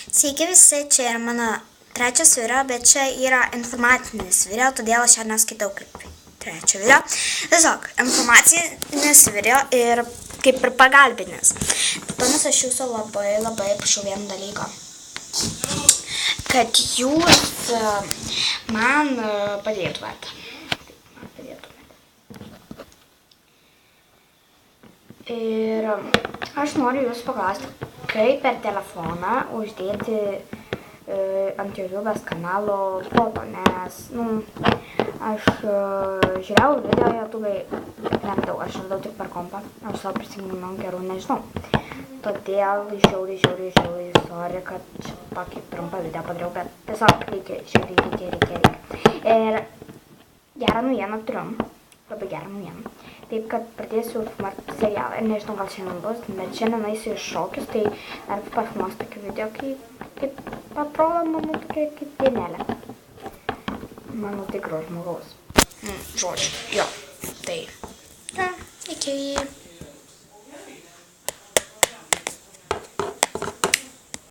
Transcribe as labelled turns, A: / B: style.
A: Sveiki visi, čia yra mano trečias video, bet čia yra informacinis video, todėl aš ją neskaitau kaip trečio video. Tiesiog, informacinis video ir kaip ir pagalbinis. Tomis aš jūsų labai prašau vieną dalyką. Kad jūs man padėtumėt. Ir aš noriu jūs paklausti, kaip per telefoną uždėti ant YouTube'as kanalo foto, nes, aš žiūrėjau video YouTube'ai neradau, aš radau tik per kompą, aš savo prisiminimu gerų nežinau. Todėl žiauriai, sorry, kad tokį trumpą video padariau, bet tiesiog reikia. Ir gerą naujieną turiu, labai gerą naujieną. Taip, kad pradėsiu filmuoti serialą ir nežinau, gal šiandien bus, bet šiandien eisiu iš šokius, tai dar pafilmuosiu tokį video, kaip atrodo mano tokia kaip dienelė. Mano tikro žmogaus. Žodžiu, jo, tai, iki.